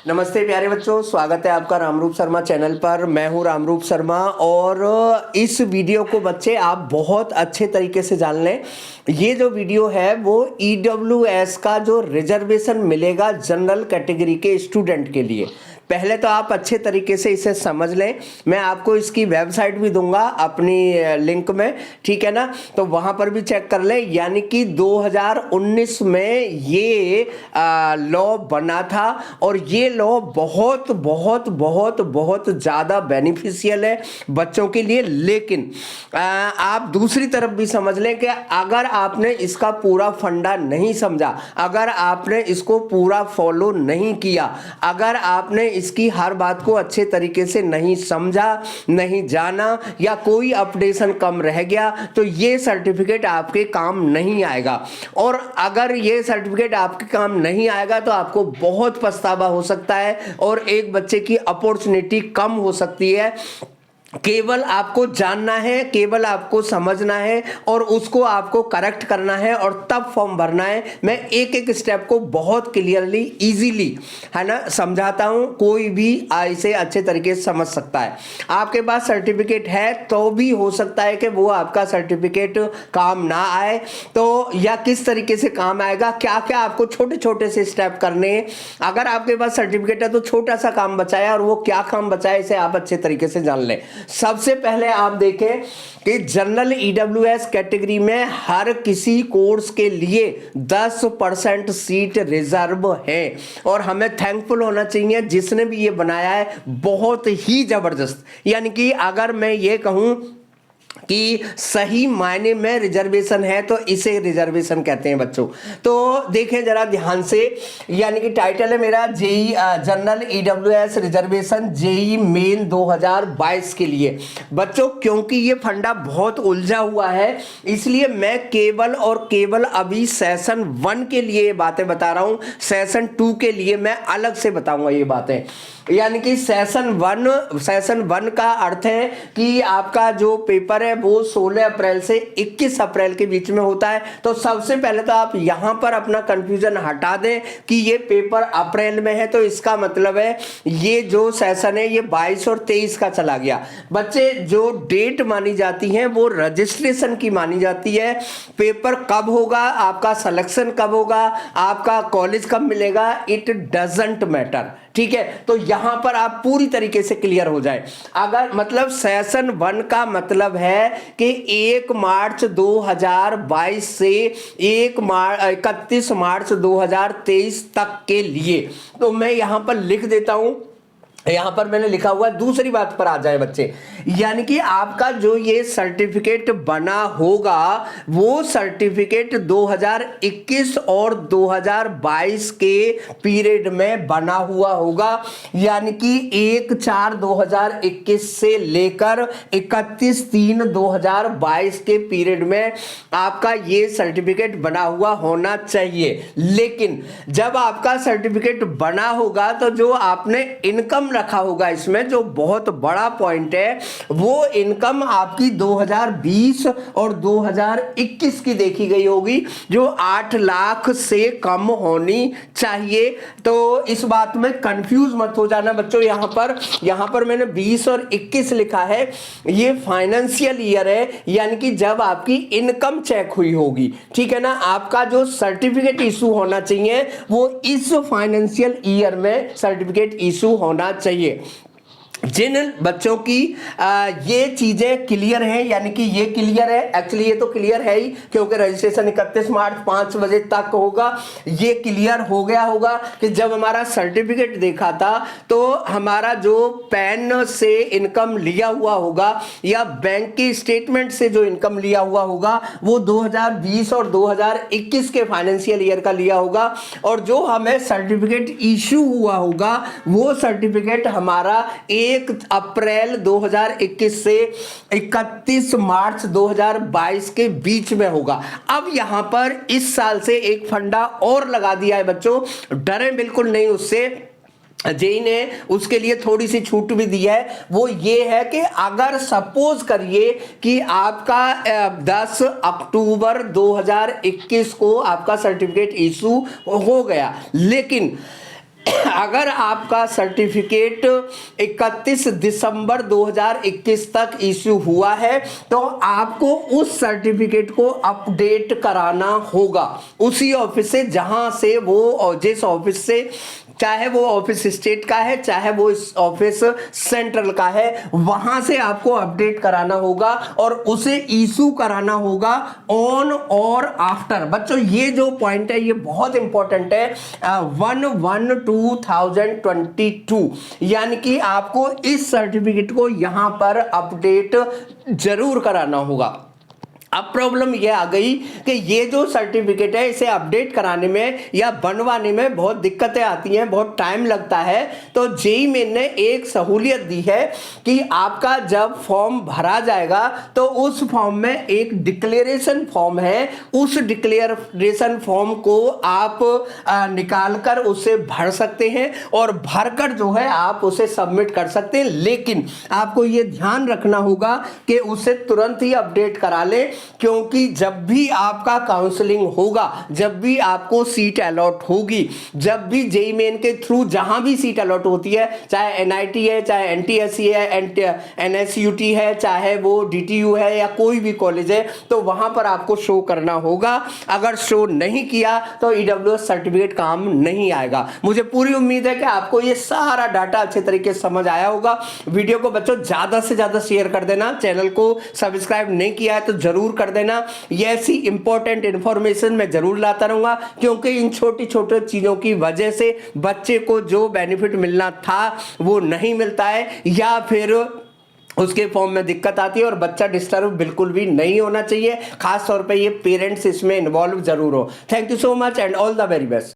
नमस्ते प्यारे बच्चों, स्वागत है आपका रामरूप शर्मा चैनल पर। मैं हूं रामरूप शर्मा और इस वीडियो को बच्चे आप बहुत अच्छे तरीके से जान लें। ये जो वीडियो है वो EWS का जो रिजर्वेशन मिलेगा जनरल कैटेगरी के स्टूडेंट के लिए, पहले तो आप अच्छे तरीके से इसे समझ लें। मैं आपको इसकी वेबसाइट भी दूंगा अपनी लिंक में, ठीक है ना, तो वहां पर भी चेक कर लें। यानी कि 2019 में ये लॉ बना था और ये लॉ बहुत बहुत बहुत बहुत ज़्यादा बेनिफिशियल है बच्चों के लिए। लेकिन आप दूसरी तरफ भी समझ लें कि अगर आपने इसका पूरा फंडा नहीं समझा, अगर आपने इसको पूरा फॉलो नहीं किया, अगर आपने इसकी हर बात को अच्छे तरीके से नहीं समझा, नहीं जाना, या कोई अपडेशन कम रह गया, तो ये सर्टिफिकेट आपके काम नहीं आएगा। और अगर ये सर्टिफिकेट आपके काम नहीं आएगा तो आपको बहुत पछतावा हो सकता है और एक बच्चे की अपॉर्चुनिटी कम हो सकती है। केवल आपको जानना है, केवल आपको समझना है और उसको आपको करेक्ट करना है और तब फॉर्म भरना है। मैं एक एक स्टेप को बहुत क्लियरली, इजीली, है ना, समझाता हूं। कोई भी इसे अच्छे तरीके से समझ सकता है। आपके पास सर्टिफिकेट है तो भी हो सकता है कि वो आपका सर्टिफिकेट काम ना आए, तो या किस तरीके से काम आएगा, क्या क्या आपको छोटे छोटे से स्टेप करने हैं। अगर आपके पास सर्टिफिकेट है तो छोटा सा काम बचा है और वो क्या काम बचा है इसे आप अच्छे तरीके से जान लें। सबसे पहले आप देखें कि जनरल EWS कैटेगरी में हर किसी कोर्स के लिए 10% सीट रिजर्व है और हमें थैंकफुल होना चाहिए जिसने भी ये बनाया है, बहुत ही जबरदस्त। यानी कि अगर मैं ये कहूं कि सही मायने में रिजर्वेशन है तो इसे रिजर्वेशन कहते हैं बच्चों। तो देखें जरा ध्यान से, यानी कि टाइटल है मेरा JEE general EWS reservation JEE main 2022 के लिए। बच्चों क्योंकि ये फंडा बहुत उलझा हुआ है इसलिए मैं केवल और केवल अभी सेशन 1 के लिए ये बातें बता रहा हूं। सेशन 2 के लिए मैं अलग से बताऊंगा ये बातें। यानी कि सेशन 1 का अर्थ है कि आपका जो पेपर है वो 16 अप्रैल से 21 अप्रैल के बीच में होता है। तो सबसे पहले तो आप यहां पर अपना कंफ्यूजन हटा दें कि ये पेपर अप्रैल में है तो इसका मतलब है ये जो सेशन है ये 22 और 23 का चला गया। बच्चे जो डेट मानी जाती है वो रजिस्ट्रेशन की मानी जाती है। पेपर कब होगा, आपका सिलेक्शन कब होगा, आपका कॉलेज कब मिलेगा, इट डजंट मैटर, ठीक है। तो यहां पर आप पूरी तरीके से क्लियर हो जाए। अगर मतलब सेशन 1 का मतलब है कि 1 मार्च 2022 से 31 मार्च 2023 तक के लिए। तो मैं यहां पर लिख देता हूं, यहां पर मैंने लिखा हुआ दूसरी बात पर आ जाए बच्चे। यानी कि आपका जो ये सर्टिफिकेट बना होगा वो सर्टिफिकेट 2021 और 2022 के पीरियड में बना हुआ होगा। यानी कि 1/4/2021 से लेकर 31/3/2022 के पीरियड में आपका ये सर्टिफिकेट बना हुआ होना चाहिए। लेकिन जब आपका सर्टिफिकेट बना होगा तो जो आपने इनकम रखा होगा, इसमें जो बहुत बड़ा पॉइंट है वो इनकम आपकी 2020 और 2021 की देखी गई होगी जो 8 लाख से कम होनी चाहिए। तो इस बात में कंफ्यूज मत हो जाना बच्चों। यहां पर मैंने 20 और 21 लिखा है, ये फाइनेंशियल ईयर है, यानी कि जब आपकी इनकम चेक हुई होगी, ठीक है ना। आपका जो सर्टिफिकेट इशू होना चाहिए वो इस फाइनेंशियल ईयर में सर्टिफिकेट इशू होना चाहिए। जिन बच्चों की ये चीजें क्लियर हैं, यानी कि ये क्लियर है, एक्चुअली ये तो क्लियर है ही क्योंकि रजिस्ट्रेशन 31 मार्च 5 बजे तक होगा। ये क्लियर हो गया होगा कि जब हमारा सर्टिफिकेट देखा था तो हमारा जो पैन से इनकम लिया हुआ होगा या बैंक की स्टेटमेंट से जो इनकम लिया हुआ होगा वो 2020 और 2021 के फाइनेंशियल ईयर का लिया होगा। और जो हमें सर्टिफिकेट इशू हुआ होगा वो सर्टिफिकेट हमारा 1 अप्रैल 2021 से 31 मार्च 2022 के बीच में होगा। अब यहां पर इस साल से एक फंडा और लगा दिया है बच्चों, डरें बिल्कुल नहीं उससे। जेई ने उसके लिए थोड़ी सी छूट भी दी है, वो ये है कि अगर सपोज करिए कि आपका 10 अक्टूबर 2021 को आपका सर्टिफिकेट इशू हो गया, लेकिन अगर आपका सर्टिफिकेट 31 दिसंबर 2021 तक इश्यू हुआ है तो आपको उस सर्टिफिकेट को अपडेट कराना होगा उसी ऑफिस से जहां से वो, जिस ऑफिस से, चाहे वो ऑफिस स्टेट का है चाहे वो ऑफिस सेंट्रल का है, वहां से आपको अपडेट कराना होगा और उसे इशू कराना होगा ऑन और आफ्टर। बच्चों ये जो पॉइंट है ये बहुत इंपॉर्टेंट है। 1/1/2022 यानी कि आपको इस सर्टिफिकेट को यहां पर अपडेट जरूर कराना होगा। अब प्रॉब्लम ये आ गई कि ये जो सर्टिफिकेट है इसे अपडेट कराने में या बनवाने में बहुत दिक्कतें आती हैं, बहुत टाइम लगता है। तो जेईई मेन ने एक सहूलियत दी है कि आपका जब फॉर्म भरा जाएगा तो उस फॉर्म में एक डिक्लेरेशन फॉर्म है, उस डिक्लेरेशन फॉर्म को आप निकाल कर उसे भर सकते हैं और भरकर जो है आप उसे सबमिट कर सकते हैं। लेकिन आपको ये ध्यान रखना होगा कि उसे तुरंत ही अपडेट करा लें, क्योंकि जब भी आपका काउंसलिंग होगा, जब भी आपको सीट अलॉट होगी, जब भी जेईई मेन के थ्रू जहां भी सीट अलॉट होती है, चाहे एनआईटी है, चाहे एनटीएससी है, एनएसयूटी है, चाहे वो डीटीयू है या कोई भी कॉलेज है, तो वहां पर आपको शो करना होगा। अगर शो नहीं किया तो ईडब्ल्यूएस सर्टिफिकेट काम नहीं आएगा। मुझे पूरी उम्मीद है कि आपको ये सारा डाटा अच्छे तरीके से समझ आया होगा। वीडियो को बच्चों ज्यादा से ज्यादा शेयर कर देना, चैनल को सब्सक्राइब नहीं किया है तो जरूर कर देना। ये ऐसी इंपॉर्टेंट इंफॉर्मेशन मैं जरूर लाता रहूंगा, क्योंकि इन छोटी छोटी चीजों की वजह से बच्चे को जो बेनिफिट मिलना था वो नहीं मिलता है, या फिर उसके फॉर्म में दिक्कत आती है और बच्चा डिस्टर्ब बिल्कुल भी नहीं होना चाहिए। खास तौर पे ये पेरेंट्स इसमें इन्वॉल्व जरूर हो। Thank you so much and all the very best.